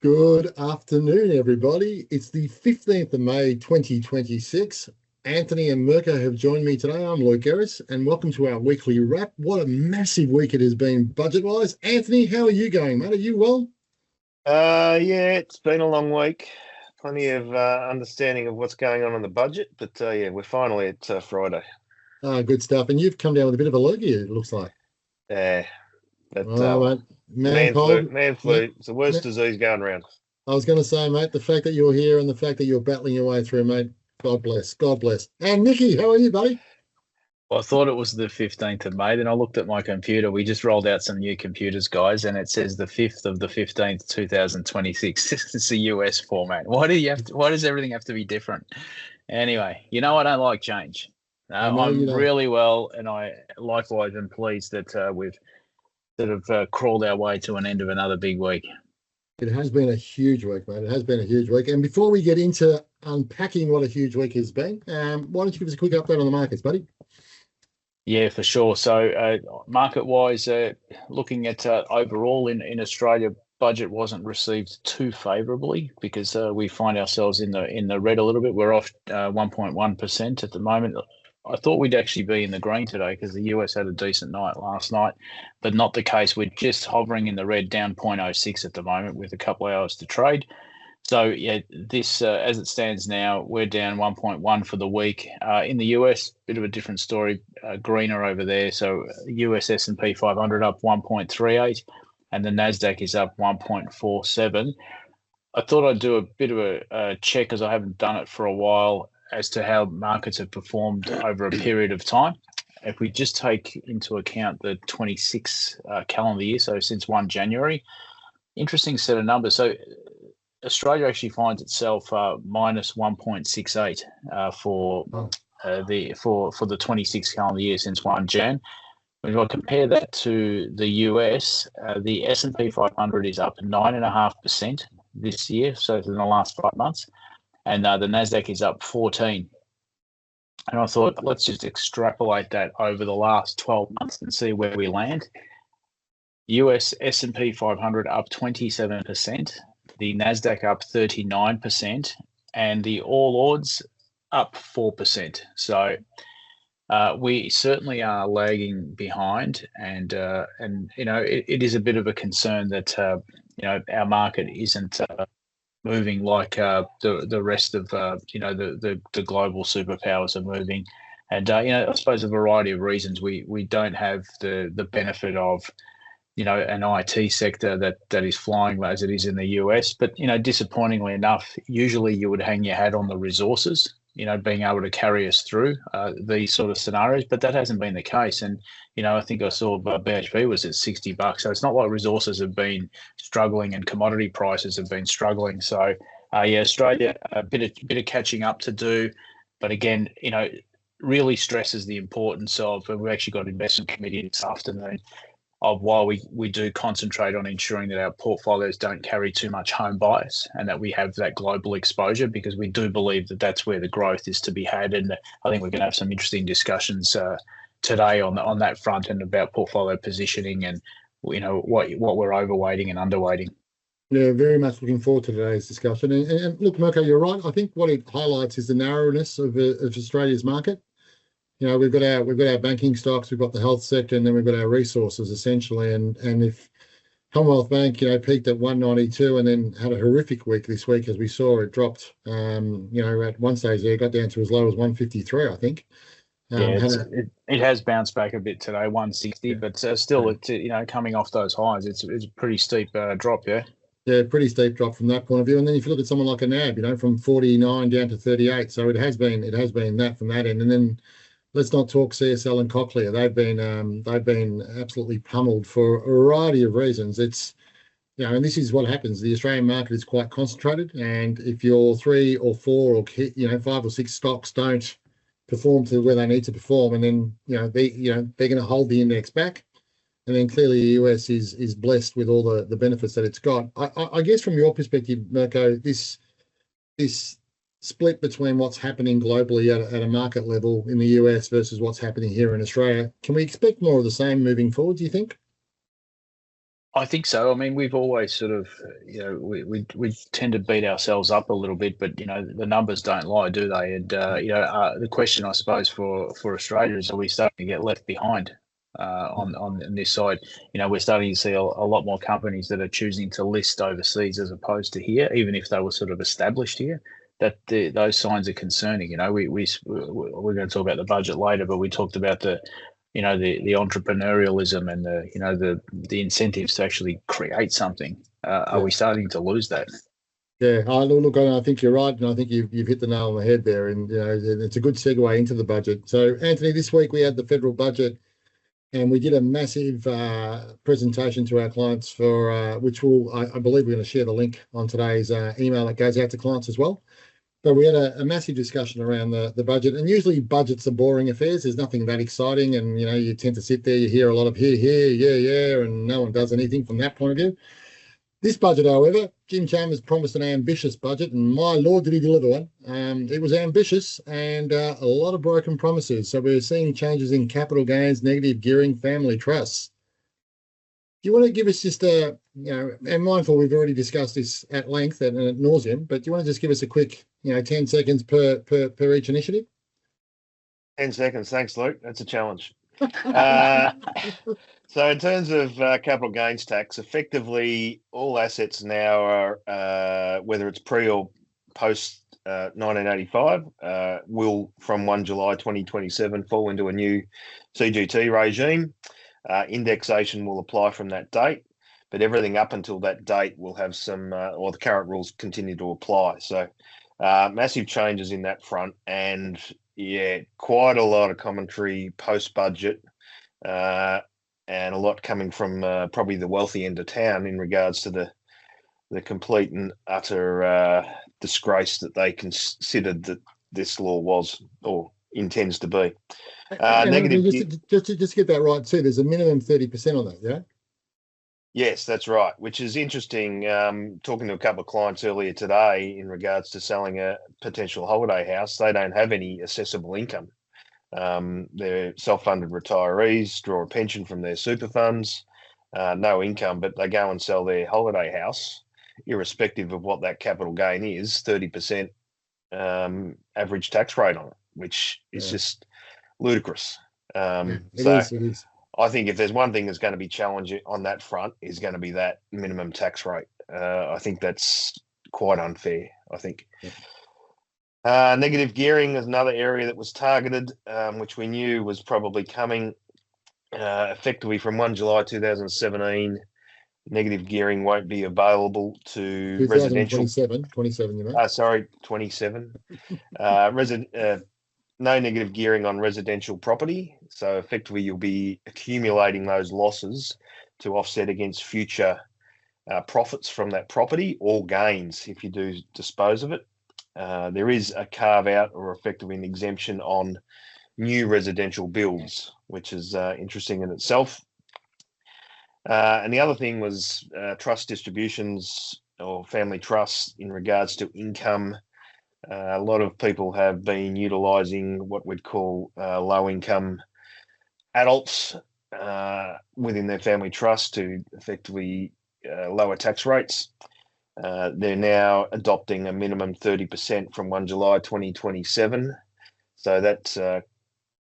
Good afternoon, everybody. It's the 15th of May, 2026. Anthony and Mirko have joined me today. I'm Lloyd Garris, and welcome to our weekly wrap. What a massive week it has been budget-wise. Anthony, how are you going, mate? Are you well? Yeah, it's been a long week. Plenty of understanding of what's going on in the budget, but yeah, we're finally at Friday. Good stuff. And you've come down with a bit of a lurgy, it looks like. Yeah, but Oh, mate. Man man flu, cold. man Ma- flu. It's the worst ma- disease going around. I was going to say, mate, the fact that you're here and the fact that you're battling your way through, mate, God bless. God bless. And Nicky, how are you, buddy? Well, I thought it was the 15th of May. Then I looked at my computer. We just rolled out some new computers, guys, and it says the 5th of the 15th, 2026. It's a US format. Why does everything have to be different? Anyway, I don't like change. I know you I'm don't. really well, and I likewise am pleased that we've sort of crawled our way to an end of another big week. It has been a huge week, mate. It has been a huge week. And before we get into unpacking what a huge week has been, why don't you give us a quick update on the markets, buddy? Yeah, for sure. So, market-wise, looking at overall in Australia, budget wasn't received too favourably because we find ourselves in the red a little bit. We're off 1.1% at the moment. I thought we'd actually be in the green today because the US had a decent night last night, but not the case. We're just hovering in the red, down 0.06 at the moment with a couple of hours to trade. So yeah, this as it stands now, we're down 1.1 for the week. In the US, bit of a different story, greener over there. So US S&P 500 up 1.38, and the Nasdaq is up 1.47. I thought I'd do a bit of a check because I haven't done it for a while as to how markets have performed over a period of time. If we just take into account the 26 calendar year, so since 1 January, interesting set of numbers. So Australia actually finds itself minus 1.68 for Oh, the 26 calendar year since 1 Jan. If I compare that to the US, the S&P 500 is up 9.5% this year, so in the last 5 months, and the Nasdaq is up 14. And I thought, let's just extrapolate that over the last 12 months and see where we land. US S&P 500 up 27%, the Nasdaq up 39%, and the All Ords up 4%. So we certainly are lagging behind, and it is a bit of a concern that our market isn't moving like the rest of the global superpowers are moving, and I suppose a variety of reasons. We don't have the benefit of an IT sector that is flying as it is in the US. But disappointingly enough, usually you would hang your hat on the resources, being able to carry us through these sort of scenarios. But that hasn't been the case. And I think I saw BHP was at $60, so it's not like resources have been struggling and commodity prices have been struggling. So yeah, Australia a bit of catching up to do, but again, really stresses the importance of. And we've actually got an investment committee this afternoon of while we do concentrate on ensuring that our portfolios don't carry too much home bias and that we have that global exposure, because we do believe that that's where the growth is to be had. And I think we're going to have some interesting discussions today on that front and about portfolio positioning and what we're overweighting and underweighting. yeah, very much looking forward to today's discussion. And look, Mirko, you're right. I think what it highlights is the narrowness of Australia's market. We've got our banking stocks, we've got the health sector, and then we've got our resources essentially. And if Commonwealth Bank, peaked at 192 and then had a horrific week this week, as we saw, it dropped. At one stage there, it got down to as low as 153, I think. Yeah, Had a, it has bounced back a bit today, 160, yeah, but still, yeah, it's coming off those highs. It's a pretty steep drop, yeah. yeah, pretty steep drop from that point of view. And then if you look at someone like a NAB, from 49 down to 38, so it has been that from that end. And then let's not talk CSL and Cochlear. They've been absolutely pummeled for a variety of reasons. It's and this is what happens. The Australian market is quite concentrated, and if your three or four or five or six stocks don't perform to where they need to perform, and then they're going to hold the index back. And then clearly the US is blessed with all the benefits that it's got. I guess from your perspective, Mirko, this split between what's happening globally at a market level in the US versus what's happening here in Australia, can we expect more of the same moving forward, do you think? I think so. I mean, we've always sort of, we tend to beat ourselves up a little bit, but the numbers don't lie, do they? And the question, I suppose, for Australia is: are we starting to get left behind on this side? We're starting to see a lot more companies that are choosing to list overseas as opposed to here, even if they were sort of established here. Those signs are concerning. We're going to talk about the budget later, but we talked about the entrepreneurialism and the incentives to actually create something. Are we starting to lose that? Yeah, look, I think you're right, and I think you've hit the nail on the head there. And it's a good segue into the budget. So, Anthony, this week we had the federal budget, and we did a massive presentation to our clients for which I believe we're going to share the link on today's email that goes out to clients as well. But we had a massive discussion around the budget, and usually budgets are boring affairs. There's nothing that exciting, and you tend to sit there, you hear a lot of here, yeah, and no one does anything from that point of view. This budget, however, Jim Chalmers promised an ambitious budget, and my lord, did he deliver one. It was ambitious and a lot of broken promises. So we're seeing changes in capital gains, negative gearing, family trusts. Do you want to give us just and mindful, we've already discussed this at length and ad nauseum, but do you want to just give us a quick, 10 seconds per each initiative? 10 seconds. Thanks, Luke. That's a challenge. So in terms of capital gains tax, effectively all assets now are, whether it's pre or post 1985, will from 1 July 2027 fall into a new CGT regime. Indexation will apply from that date, but everything up until that date will have some, or the current rules continue to apply. So massive changes in that front, and quite a lot of commentary post-budget, and a lot coming from probably the wealthy end of town in regards to the complete and utter disgrace that they considered that this law was or intends to be. Negative. Just to get that right too, there's a minimum 30% on that, yeah? Yes, that's right, which is interesting. Talking to a couple of clients earlier today in regards to selling a potential holiday house, they don't have any assessable income. They're self-funded retirees, draw a pension from their super funds, no income, but they go and sell their holiday house, irrespective of what that capital gain is, 30% average tax rate on it, which is just ludicrous. It is. I think if there's one thing that's going to be challenging on that front is going to be that minimum tax rate. I think that's quite unfair, I think. Yeah. Negative gearing is another area that was targeted, which we knew was probably coming. Effectively from 1 July 2017, negative gearing won't be available to residential. 27, you know. Sorry, 27. No negative gearing on residential property. So effectively, you'll be accumulating those losses to offset against future profits from that property or gains if you do dispose of it. There is a carve out or effectively an exemption on new residential builds, which is interesting in itself. And the other thing was trust distributions or family trusts in regards to income. A lot of people have been utilising what we'd call low-income adults within their family trust to effectively lower tax rates. They're now adopting a minimum 30% from 1 July 2027. So that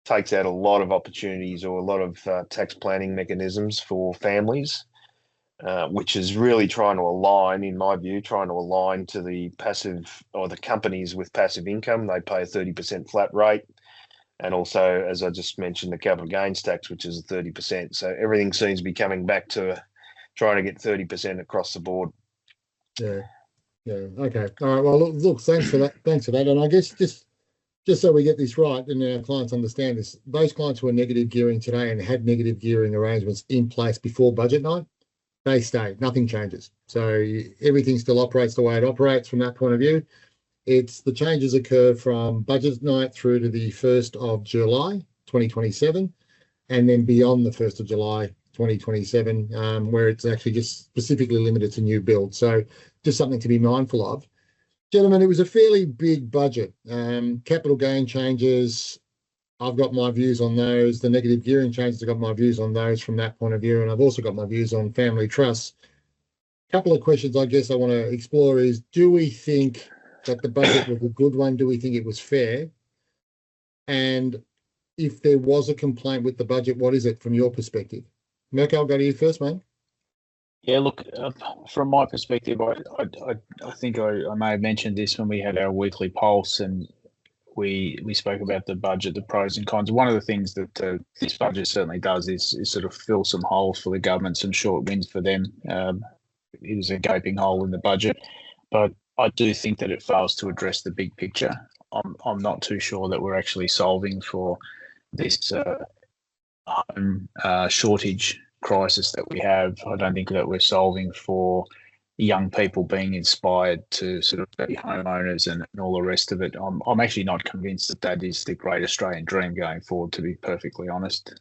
takes out a lot of opportunities or a lot of tax planning mechanisms for families, which is really trying to align, in my view, to the passive or the companies with passive income. They pay a 30% flat rate. And also, as I just mentioned, the capital gains tax, which is 30%. So everything seems to be coming back to trying to get 30% across the board. Yeah. Okay. All right. Well, look, thanks for that. And I guess just so we get this right and our clients understand this, those clients who are negative gearing today and had negative gearing arrangements in place before budget night, they stay. Nothing changes. So everything still operates the way it operates from that point of view. It's the changes occur from budget night through to the 1st of July 2027, and then beyond the 1st of July 2027, where it's actually just specifically limited to new builds. So just something to be mindful of. Gentlemen, it was a fairly big budget. Capital gain changes, I've got my views on those. The negative gearing changes, I've got my views on those from that point of view. And I've also got my views on family trusts. A couple of questions I guess I want to explore is, do we think that the budget was a good one? Do we think it was fair? And if there was a complaint with the budget, what is it from your perspective? Mirko, I'll go to you first, mate. Yeah, look, from my perspective, I think I may have mentioned this when we had our weekly pulse, and we spoke about the budget, the pros and cons. One of the things that this budget certainly does is sort of fill some holes for the government, some short wins for them. It is a gaping hole in the budget, but I do think that it fails to address the big picture. I'm not too sure that we're actually solving for this home shortage crisis that we have. I don't think that we're solving for young people being inspired to sort of be homeowners and all the rest of it. I'm actually not convinced that that is the great Australian dream going forward, to be perfectly honest.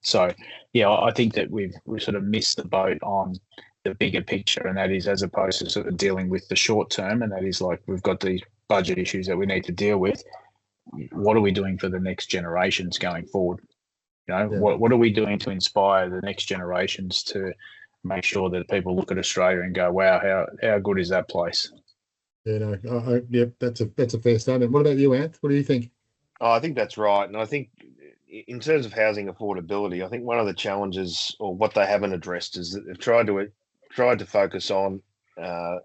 So, yeah, I think that we've sort of missed the boat on the bigger picture, and that is, as opposed to sort of dealing with the short term, and that is like we've got these budget issues that we need to deal with. What are we doing for the next generations going forward? You know, Yeah. what are we doing to inspire the next generations to make sure that people look at Australia and go, wow, how good is that place? Yeah, no, yep, that's a fair statement. What about you, Anth? What do you think? Oh, I think that's right. And I think in terms of housing affordability, I think one of the challenges, or what they haven't addressed, is that they've tried to focus on the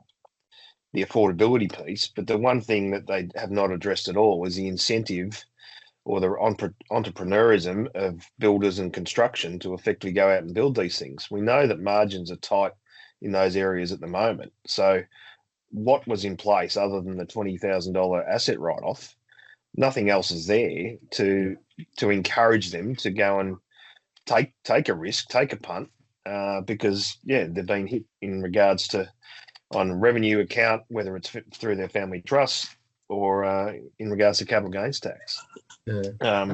affordability piece. But the one thing that they have not addressed at all is the incentive or the entrepreneurism of builders and construction to effectively go out and build these things. We know that margins are tight in those areas at the moment. So what was in place other than the $20,000 asset write-off? Nothing else is there to encourage them to go and take a risk, take a punt, because they've been hit in regards to on revenue account, whether it's through their family trust or in regards to capital gains tax. Yeah.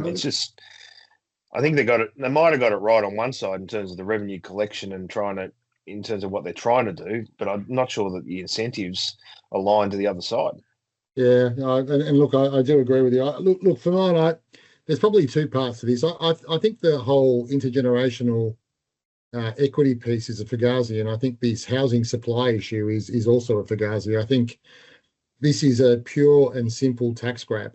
It's just, I think they might have got it right on one side in terms of the revenue collection and in terms of what they're trying to do, but I'm not sure that the incentives align to the other side. Yeah, and look, I do agree with you. Look, for mine, there's probably two parts to this. I think the whole intergenerational equity piece is a fugazi, and I think this housing supply issue is also a fugazi. I think this is a pure and simple tax grab,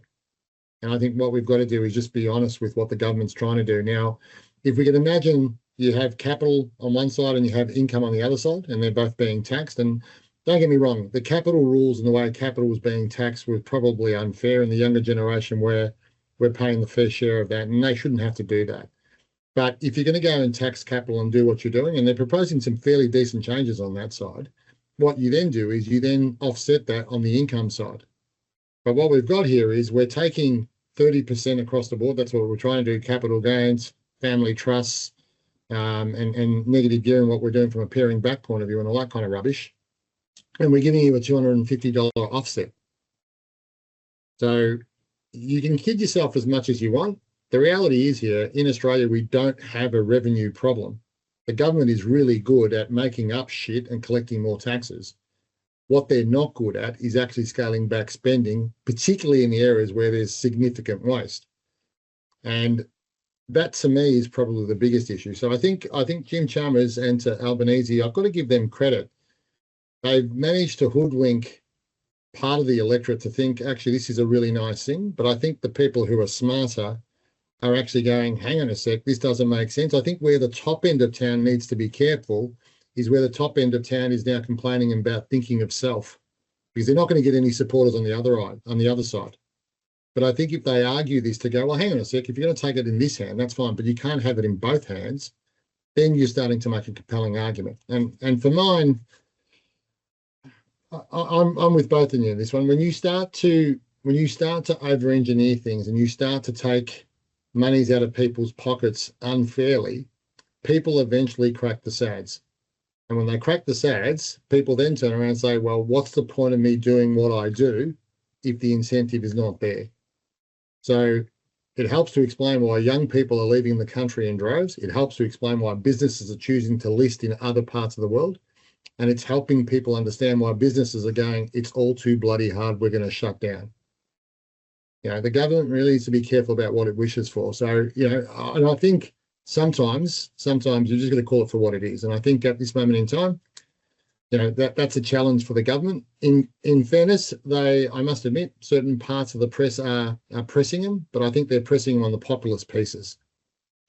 and I think what we've got to do is just be honest with what the government's trying to do. Now, if we can imagine you have capital on one side and you have income on the other side, and they're both being taxed, and don't get me wrong, the capital rules and the way capital was being taxed were probably unfair, and the younger generation we're paying the fair share of that, and they shouldn't have to do that. But if you're going to go and tax capital and do what you're doing, and they're proposing some fairly decent changes on that side, what you then do is you then offset that on the income side. But what we've got here is we're taking 30% across the board. That's what we're trying to do: capital gains, family trusts, and negative gearing, what we're doing from a paring back point of view, and all that kind of rubbish. And we're giving you a $250 offset. So you can kid yourself as much as you want. The reality is here in Australia, we don't have a revenue problem. The government is really good at making up shit and collecting more taxes. What they're not good at is actually scaling back spending, particularly in the areas where there's significant waste. And that to me is probably the biggest issue. So I think Jim Chalmers and to Albanese, I've got to give them credit. They've managed to hoodwink part of the electorate to think, actually, this is a really nice thing. But I think the people who are smarter are actually going, hang on a sec, this doesn't make sense. I think where the top end of town needs to be careful is where the top end of town is now complaining about thinking of self, because they're not going to get any supporters on the other side. But I think if they argue this to go, well, hang on a sec, if you're going to take it in this hand, that's fine, but you can't have it in both hands, then you're starting to make a compelling argument. And for mine, I'm with both of you in this one. When you start to over-engineer things and you start to take monies out of people's pockets unfairly, people eventually crack the SADs. And when they crack the SADs, people then turn around and say, well, what's the point of me doing what I do if the incentive is not there? So it helps to explain why young people are leaving the country in droves. It helps to explain why businesses are choosing to list in other parts of the world. And it's helping people understand why businesses are going, it's all too bloody hard, we're going to shut down. The government really needs to be careful about what it wishes for. So, and I think sometimes you just got to call it for what it is. And I think at this moment in time, that's a challenge for the government. In fairness, I must admit, certain parts of the press are pressing them, but I think they're pressing them on the populist pieces.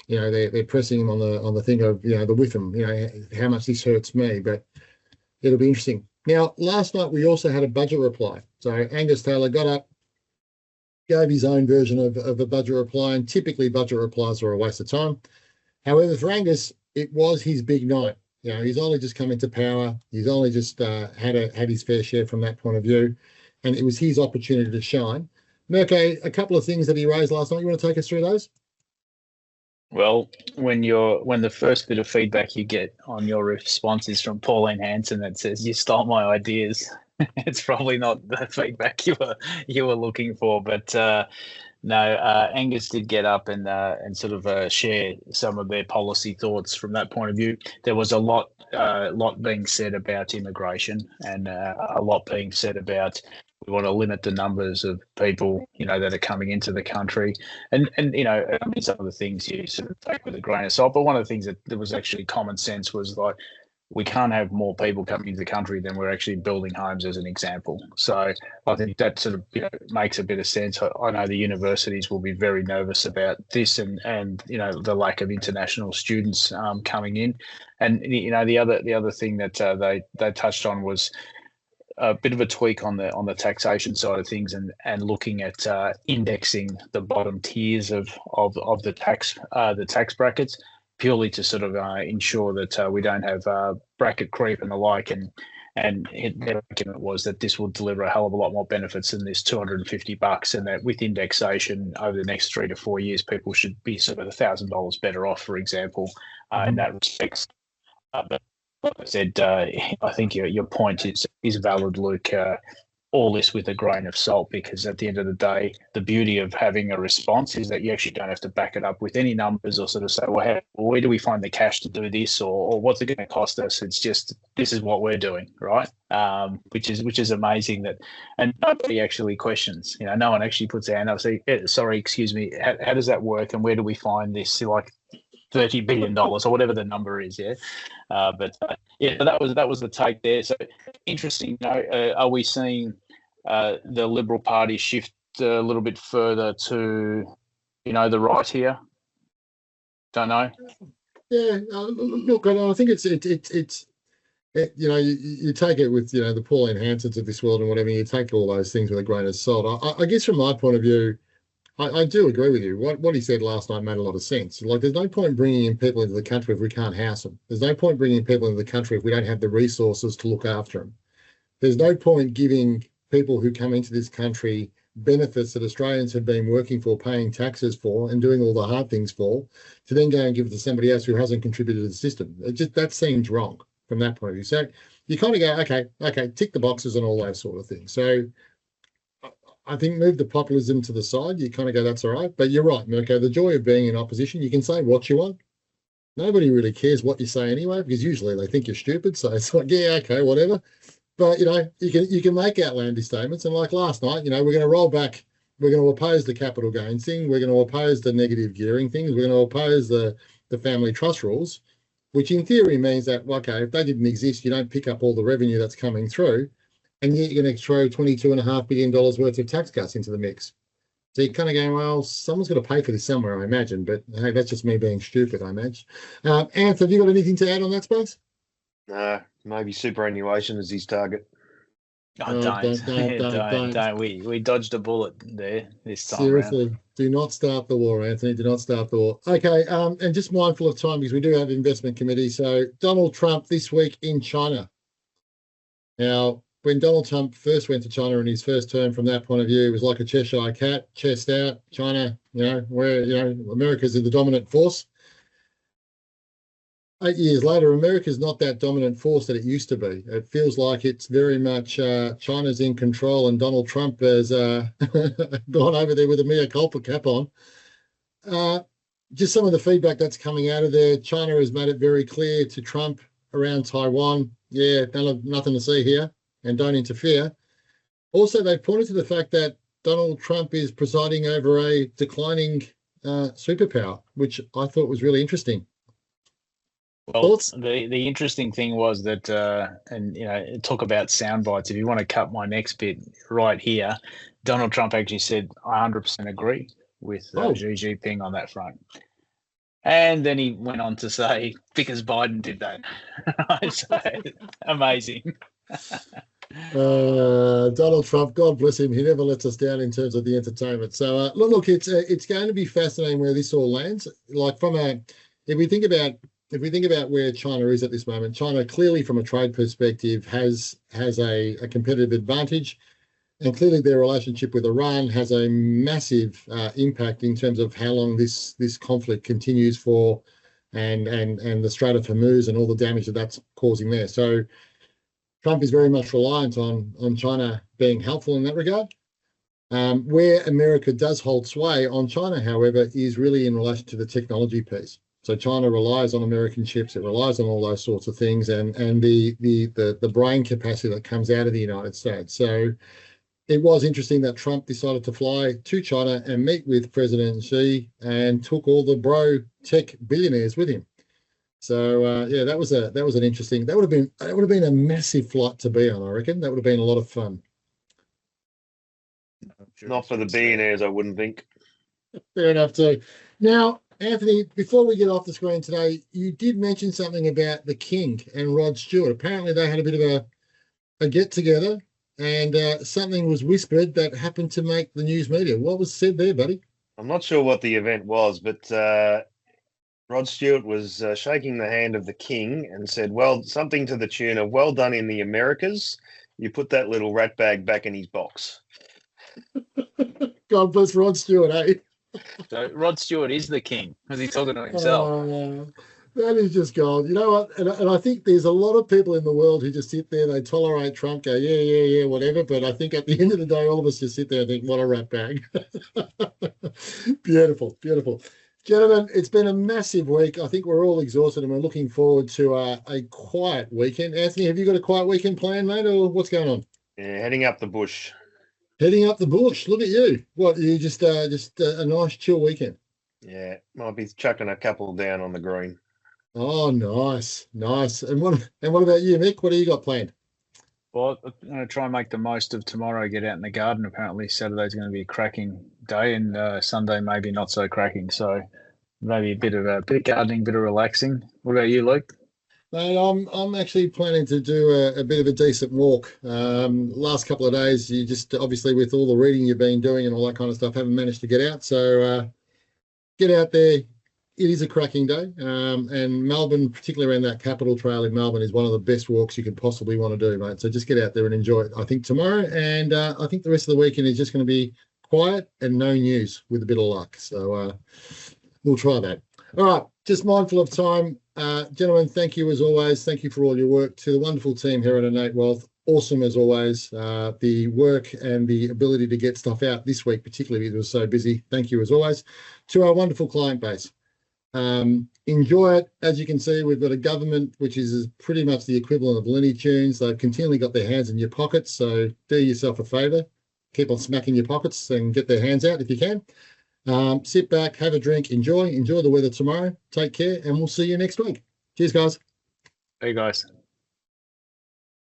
They're pressing them on the thing of the with them. How much this hurts me, but it'll be interesting. Now, last night we also had a budget reply. So Angus Taylor got up, gave his own version of a budget reply, and typically budget replies are a waste of time. However, for Angus, it was his big night. He's only just come into power. He's only just had his fair share from that point of view, and it was his opportunity to shine. Mirko, a couple of things that he raised last night. You want to take us through those? Well, when the first bit of feedback you get on your response is from Pauline Hanson that says you stole my ideas, it's probably not the feedback you were looking for. But no, Angus did get up and sort of share some of their policy thoughts from that point of view. There was a lot being said about immigration and a lot being said about we want to limit the numbers of people, that are coming into the country. And some of the things you sort of take with a grain of salt. But one of the things that was actually common sense was like, we can't have more people coming into the country than we're actually building homes, as an example. So I think that sort of makes a bit of sense. I know the universities will be very nervous about this and the lack of international students coming in. And the other thing that they touched on was a bit of a tweak on the taxation side of things and looking at indexing the bottom tiers of the tax brackets, purely to sort of ensure that we don't have bracket creep and the like. And their argument was that this will deliver a hell of a lot more benefits than this $250, and that with indexation over the next 3 to 4 years, people should be sort of $1,000 better off, for example, in that respect. But like I said, I think your point is valid, Luke. All this with a grain of salt, because at the end of the day, the beauty of having a response is that you actually don't have to back it up with any numbers or sort of say, well, where do we find the cash to do this, or what's it going to cost us? It's just, this is what we're doing, right? Which is amazing that, and nobody actually questions. No one actually puts their hand up and say, sorry, excuse me, how does that work, and where do we find this? Like $30 billion or whatever the number is, yeah. But that was the take there. So interesting. Are we seeing the Liberal Party shift a little bit further to, the right here? Don't know. Yeah, look, I think it's you take it with the Pauline Hansons of this world and whatever. You take all those things with a grain of salt. I guess from my point of view, I do agree with you. What he said last night made a lot of sense. Like, there's no point bringing in people into the country if we can't house them. There's no point bringing people into the country if we don't have the resources to look after them. There's no point giving people who come into this country benefits that Australians have been working for, paying taxes for, and doing all the hard things for, to then go and give it to somebody else who hasn't contributed to the system. That seems wrong from that point of view. So you kind of go, okay, tick the boxes and all those sort of things. So I think move the populism to the side. You kind of go, that's all right. But you're right, Mirko. The joy of being in opposition, you can say what you want. Nobody really cares what you say anyway, because usually they think you're stupid. So it's like, yeah, okay, whatever. But you can make outlandish statements. And like last night, we're going to roll back. We're going to oppose the capital gains thing. We're going to oppose the negative gearing things. We're going to oppose the family trust rules, which in theory means that, okay, if they didn't exist, you don't pick up all the revenue that's coming through. And yet you're going to throw $22.5 billion worth of tax cuts into the mix. So you're kind of going, well, someone's got to pay for this somewhere, I imagine. But hey, that's just me being stupid, I imagine. Anth, have you got anything to add on that space? Maybe superannuation is his target. Oh, don't. We dodged a bullet there this time. Seriously, do not start the war, Anthony. Do not start the war. Okay, and just mindful of time because we do have investment committee. So Donald Trump this week in China. Now, when Donald Trump first went to China in his first term, from that point of view, it was like a Cheshire cat, chest out. China, where America's the dominant force. 8 years later, America's not that dominant force that it used to be. It feels like it's very much China's in control, and Donald Trump has gone over there with a mea culpa cap on. Just some of the feedback that's coming out of there. China has made it very clear to Trump around Taiwan, nothing to see here, and don't interfere. Also, they've pointed to the fact that Donald Trump is presiding over a declining superpower, which I thought was really interesting. Well, Thoughts? the interesting thing was that, and talk about sound bites. If you want to cut my next bit right here, Donald Trump actually said, "I 100% agree with Xi Jinping on that front." And then he went on to say, because Biden did that. So, amazing. Donald Trump, God bless him, he never lets us down in terms of the entertainment. So look, it's going to be fascinating where this all lands. Like if we think about where China is at this moment, China clearly from a trade perspective has a competitive advantage. And clearly their relationship with Iran has a massive impact in terms of how long this conflict continues for, and the Strait of Hormuz and all the damage that's causing there. So Trump is very much reliant on China being helpful in that regard. Where America does hold sway on China, however, is really in relation to the technology piece. So China relies on American chips, it relies on all those sorts of things, and the brain capacity that comes out of the United States. So it was interesting that Trump decided to fly to China and meet with President Xi and took all the bro tech billionaires with him. So yeah, that was an interesting. That would have been a massive flight to be on. I reckon that would have been a lot of fun. Not for the billionaires, I wouldn't think. Fair enough too. Now, Anthony, before we get off the screen today, you did mention something about the King and Rod Stewart. Apparently, they had a bit of a get together. And something was whispered that happened to make the news media. What was said there, buddy? I'm not sure what the event was, but Rod Stewart was shaking the hand of the King and said, well, something to the tune of, well done in the Americas. You put that little rat bag back in his box. God bless Rod Stewart, eh? So Rod Stewart is the king. Was he talking to himself? That is just gold. You know what? And I think there's a lot of people in the world who just sit there, they tolerate Trump, go, yeah, whatever. But I think at the end of the day, all of us just sit there and think, what a rat bag. Beautiful. Gentlemen, it's been a massive week. I think we're all exhausted and we're looking forward to a quiet weekend. Anthony, have you got a quiet weekend planned, mate, or what's going on? Yeah, heading up the bush. Heading up the bush. Look at you. What, you just a nice chill weekend? Yeah, might be chucking a couple down on the green. Oh, nice. And what about you, Mick? What do you got planned? Well, I'm going to try and make the most of tomorrow. Get out in the garden. Apparently, Saturday's going to be a cracking day, and Sunday maybe not so cracking. So maybe a bit of gardening, a bit of relaxing. What about you, Luke? Mate, I'm actually planning to do a bit of a decent walk. Last couple of days, you just obviously with all the reading you've been doing and all that kind of stuff, haven't managed to get out. So get out there. It is a cracking day, and Melbourne, particularly around that Capital Trail in Melbourne, is one of the best walks you could possibly want to do, mate. So just get out there and enjoy it. I think tomorrow, and I think the rest of the weekend is just going to be quiet and no news with a bit of luck. So we'll try that. All right, just mindful of time. Gentlemen, thank you as always. Thank you for all your work. To the wonderful team here at Innate Wealth, awesome as always. The work and the ability to get stuff out this week, particularly because it was so busy. Thank you as always. To our wonderful client base. Enjoy it. As you can see, we've got a government which is pretty much the equivalent of Looney Tunes. They've continually got their hands in your pockets, so do yourself a favour. Keep on smacking your pockets and get their hands out if you can. Sit back, have a drink, enjoy the weather tomorrow. Take care, and we'll see you next week. Cheers, guys. Hey, guys.